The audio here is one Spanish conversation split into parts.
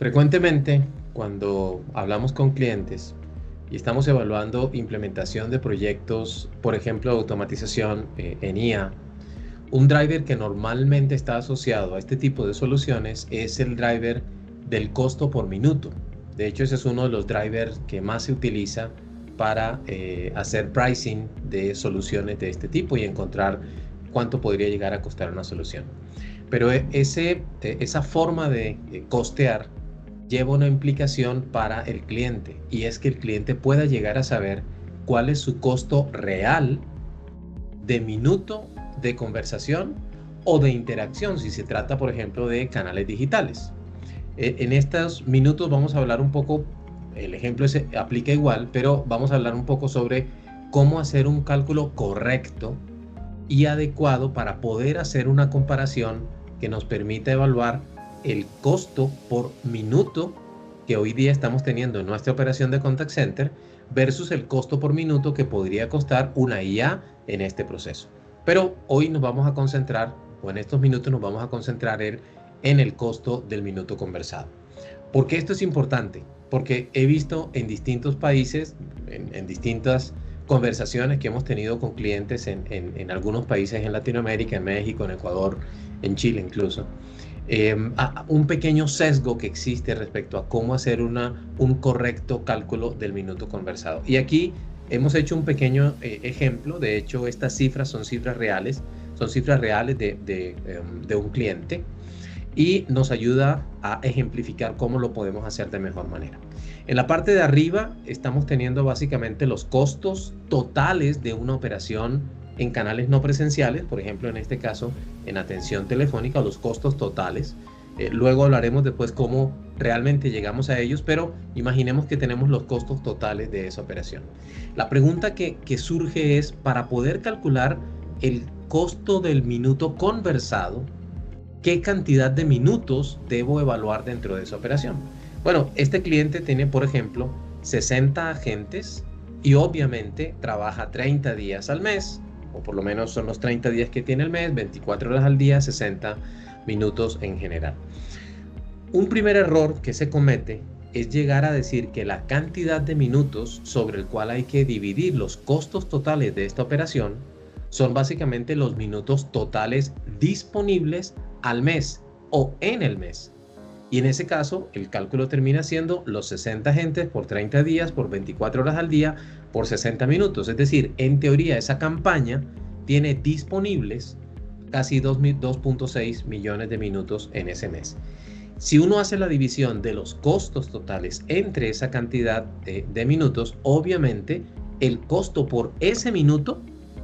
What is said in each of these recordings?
Frecuentemente, cuando hablamos con clientes y estamos evaluando implementación de proyectos, por ejemplo, de automatización en IA, un driver que normalmente está asociado a este tipo de soluciones es el driver del costo por minuto. De hecho, ese es uno de los drivers que más se utiliza para hacer pricing de soluciones de este tipo y encontrar cuánto podría llegar a costar una solución. Pero esa forma de costear lleva una implicación para el cliente, y es que el cliente pueda llegar a saber cuál es su costo real de minuto de conversación o de interacción, si se trata, por ejemplo, de canales digitales. En estos minutos vamos a hablar un poco, el ejemplo se aplica igual, pero vamos a hablar un poco sobre cómo hacer un cálculo correcto y adecuado para poder hacer una comparación que nos permita evaluar el costo por minuto que hoy día estamos teniendo en nuestra operación de contact center versus el costo por minuto que podría costar una IA en este proceso. Pero hoy nos vamos a concentrar, o en estos minutos nos vamos a concentrar en el costo del minuto conversado. ¿Por qué esto es importante? Porque he visto en distintos países, en distintas conversaciones que hemos tenido con clientes en algunos países en Latinoamérica, en México, en Ecuador, en Chile incluso, un pequeño sesgo que existe respecto a cómo hacer un correcto cálculo del minuto conversado. Y aquí hemos hecho un pequeño ejemplo. De hecho, estas cifras son cifras reales de un cliente, y nos ayuda a ejemplificar cómo lo podemos hacer de mejor manera. En la parte de arriba estamos teniendo básicamente los costos totales de una operación en canales no presenciales, por ejemplo, en este caso, en atención telefónica, los costos totales. Luego hablaremos después cómo realmente llegamos a ellos, pero imaginemos que tenemos los costos totales de esa operación. La pregunta que surge es, para poder calcular el costo del minuto conversado, ¿qué cantidad de minutos debo evaluar dentro de esa operación? Bueno, este cliente tiene, por ejemplo, 60 agentes y obviamente trabaja 30 días al mes, o por lo menos son los 30 días que tiene el mes, 24 horas al día, 60 minutos en general. Un primer error que se comete es llegar a decir que la cantidad de minutos sobre el cual hay que dividir los costos totales de esta operación son básicamente los minutos totales disponibles al mes o en el mes. Y en ese caso, el cálculo termina siendo los 60 agentes por 30 días, por 24 horas al día, por 60 minutos. Es decir, en teoría, esa campaña tiene disponibles casi 2.6 millones de minutos en ese mes. Si uno hace la división de los costos totales entre esa cantidad de minutos, obviamente el costo por ese minuto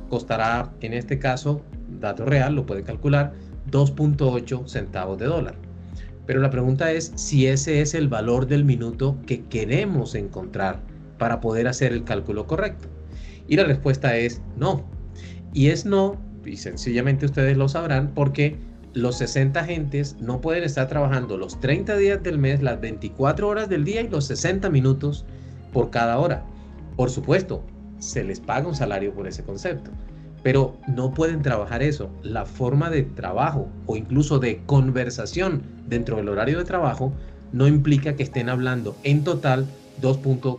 costará, en este caso, dato real, lo puede calcular, 2.8 centavos de dólar. Pero la pregunta es si ese es el valor del minuto que queremos encontrar para poder hacer el cálculo correcto. Y la respuesta es no. Y es no, y sencillamente ustedes lo sabrán, porque los 60 agentes no pueden estar trabajando los 30 días del mes, las 24 horas del día y los 60 minutos por cada hora. Por supuesto, se les paga un salario por ese concepto, pero no pueden trabajar eso. La forma de trabajo o incluso de conversación dentro del horario de trabajo no implica que estén hablando en total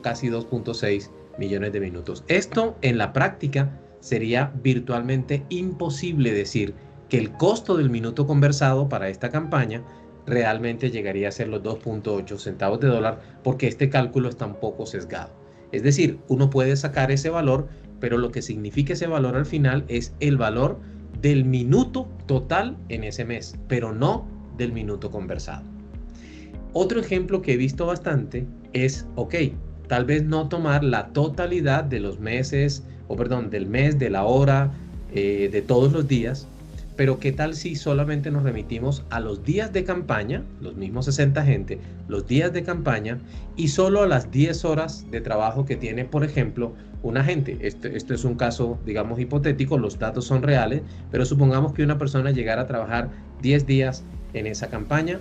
casi 2.6 millones de minutos. Esto en la práctica sería virtualmente imposible decir que el costo del minuto conversado para esta campaña realmente llegaría a ser los 2.8 centavos de dólar, porque este cálculo está un poco sesgado. Es decir, uno puede sacar ese valor, pero lo que significa ese valor al final es el valor del minuto total en ese mes, pero no del minuto conversado. Otro ejemplo que he visto bastante es, tal vez no tomar la totalidad de los meses, del mes, de la hora, de todos los días, pero ¿qué tal si solamente nos remitimos a los días de campaña, los mismos 60 gente, los días de campaña, y solo a las 10 horas de trabajo que tiene, por ejemplo, un agente? Esto es un caso, digamos, hipotético, los datos son reales, pero supongamos que una persona llegara a trabajar 10 días en esa campaña,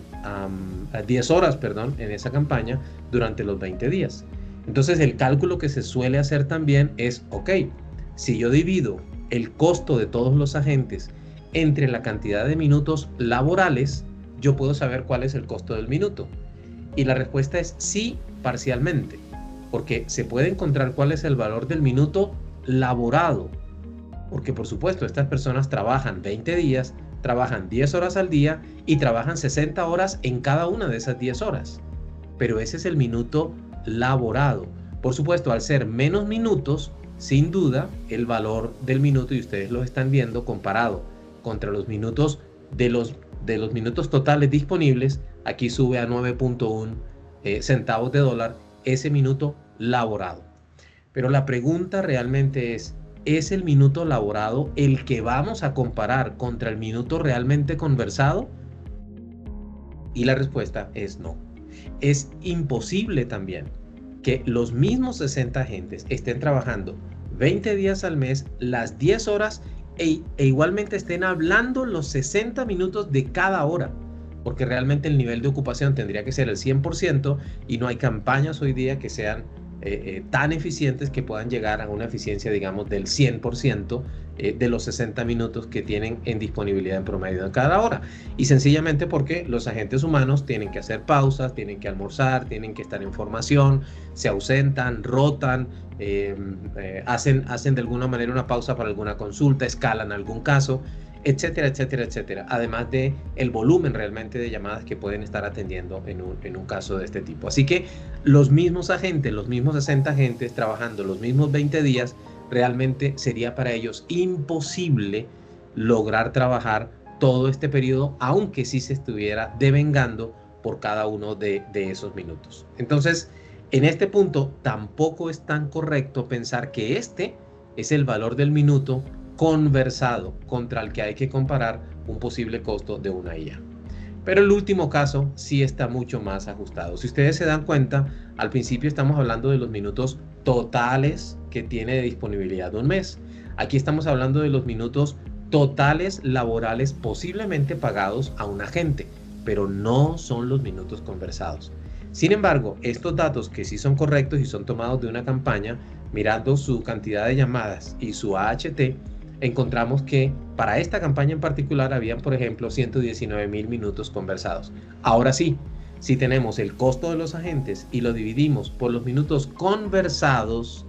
10 horas, en esa campaña durante los 20 días. Entonces el cálculo que se suele hacer también es, si yo divido el costo de todos los agentes entre la cantidad de minutos laborales, yo puedo saber cuál es el costo del minuto. Y la respuesta es sí, parcialmente, porque se puede encontrar cuál es el valor del minuto laborado, porque por supuesto estas personas trabajan 20 días, trabajan 10 horas al día y trabajan 60 horas en cada una de esas 10 horas, pero ese es el minuto laborado. Por supuesto, al ser menos minutos, sin duda, el valor del minuto, y ustedes lo están viendo comparado contra los minutos de los minutos totales disponibles, aquí sube a 9.1 centavos de dólar ese minuto laborado. Pero la pregunta realmente ¿es el minuto laborado el que vamos a comparar contra el minuto realmente conversado? Y la respuesta es no. Es imposible también que los mismos 60 agentes estén trabajando 20 días al mes, las 10 horas e igualmente estén hablando los 60 minutos de cada hora, porque realmente el nivel de ocupación tendría que ser el 100% y no hay campañas hoy día que sean tan eficientes que puedan llegar a una eficiencia, digamos, del 100% de los 60 minutos que tienen en disponibilidad en promedio en cada hora. Y sencillamente porque los agentes humanos tienen que hacer pausas, tienen que almorzar, tienen que estar en formación, se ausentan, rotan, hacen de alguna manera una pausa para alguna consulta, escalan algún caso, etcétera, etcétera, etcétera. Además de el volumen realmente de llamadas que pueden estar atendiendo en un caso de este tipo. Así que los mismos agentes, los mismos 60 agentes trabajando los mismos 20 días, realmente sería para ellos imposible lograr trabajar todo este periodo, aunque sí se estuviera devengando por cada uno de esos minutos. Entonces, en este punto tampoco es tan correcto pensar que este es el valor del minuto conversado contra el que hay que comparar un posible costo de una IA. Pero el último caso sí está mucho más ajustado. Si ustedes se dan cuenta, al principio estamos hablando de los minutos totales que tiene de disponibilidad un mes. Aquí estamos hablando de los minutos totales laborales posiblemente pagados a un agente, pero no son los minutos conversados. Sin embargo, estos datos que sí son correctos y son tomados de una campaña, mirando su cantidad de llamadas y su AHT, encontramos que para esta campaña en particular habían, por ejemplo, 119,000 minutos conversados. Ahora sí, si tenemos el costo de los agentes y lo dividimos por los minutos conversados,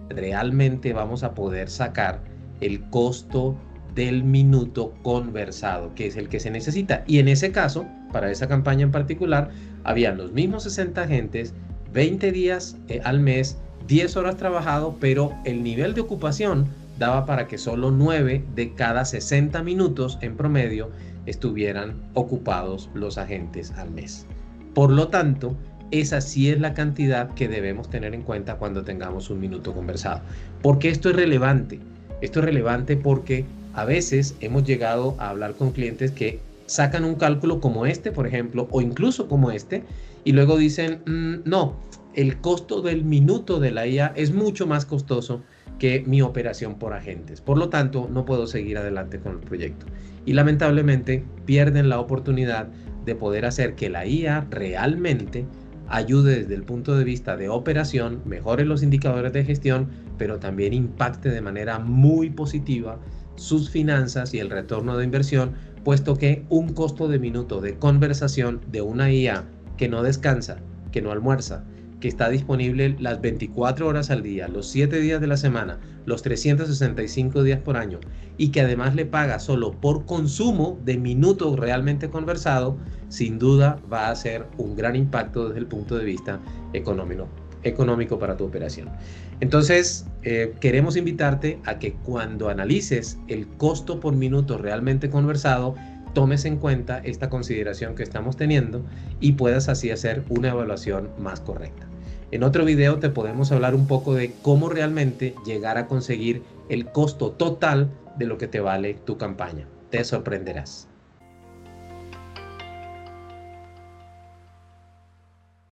realmente vamos a poder sacar el costo del minuto conversado, que es el que se necesita. Y en ese caso, para esa campaña en particular, habían los mismos 60 agentes, 20 días al mes, 10 horas trabajado, pero el nivel de ocupación daba para que solo 9 de cada 60 minutos en promedio estuvieran ocupados los agentes al mes. Por lo tanto, esa sí es la cantidad que debemos tener en cuenta cuando tengamos un minuto conversado. ¿Por qué esto es relevante? Esto es relevante porque a veces hemos llegado a hablar con clientes que sacan un cálculo como este, por ejemplo, o incluso como este, y luego dicen, no, el costo del minuto de la IA es mucho más costoso que mi operación por agentes. Por lo tanto, no puedo seguir adelante con el proyecto. Y lamentablemente pierden la oportunidad de poder hacer que la IA realmente ayude desde el punto de vista de operación, mejore los indicadores de gestión, pero también impacte de manera muy positiva sus finanzas y el retorno de inversión, puesto que un costo de minuto de conversación de una IA que no descansa, que no almuerza, que está disponible las 24 horas al día, los 7 días de la semana, los 365 días por año, y que además le paga solo por consumo de minutos realmente conversado, sin duda va a ser un gran impacto desde el punto de vista económico para tu operación. Entonces, queremos invitarte a que cuando analices el costo por minuto realmente conversado, tomes en cuenta esta consideración que estamos teniendo y puedas así hacer una evaluación más correcta. En otro video te podemos hablar un poco de cómo realmente llegar a conseguir el costo total de lo que te vale tu campaña. Te sorprenderás.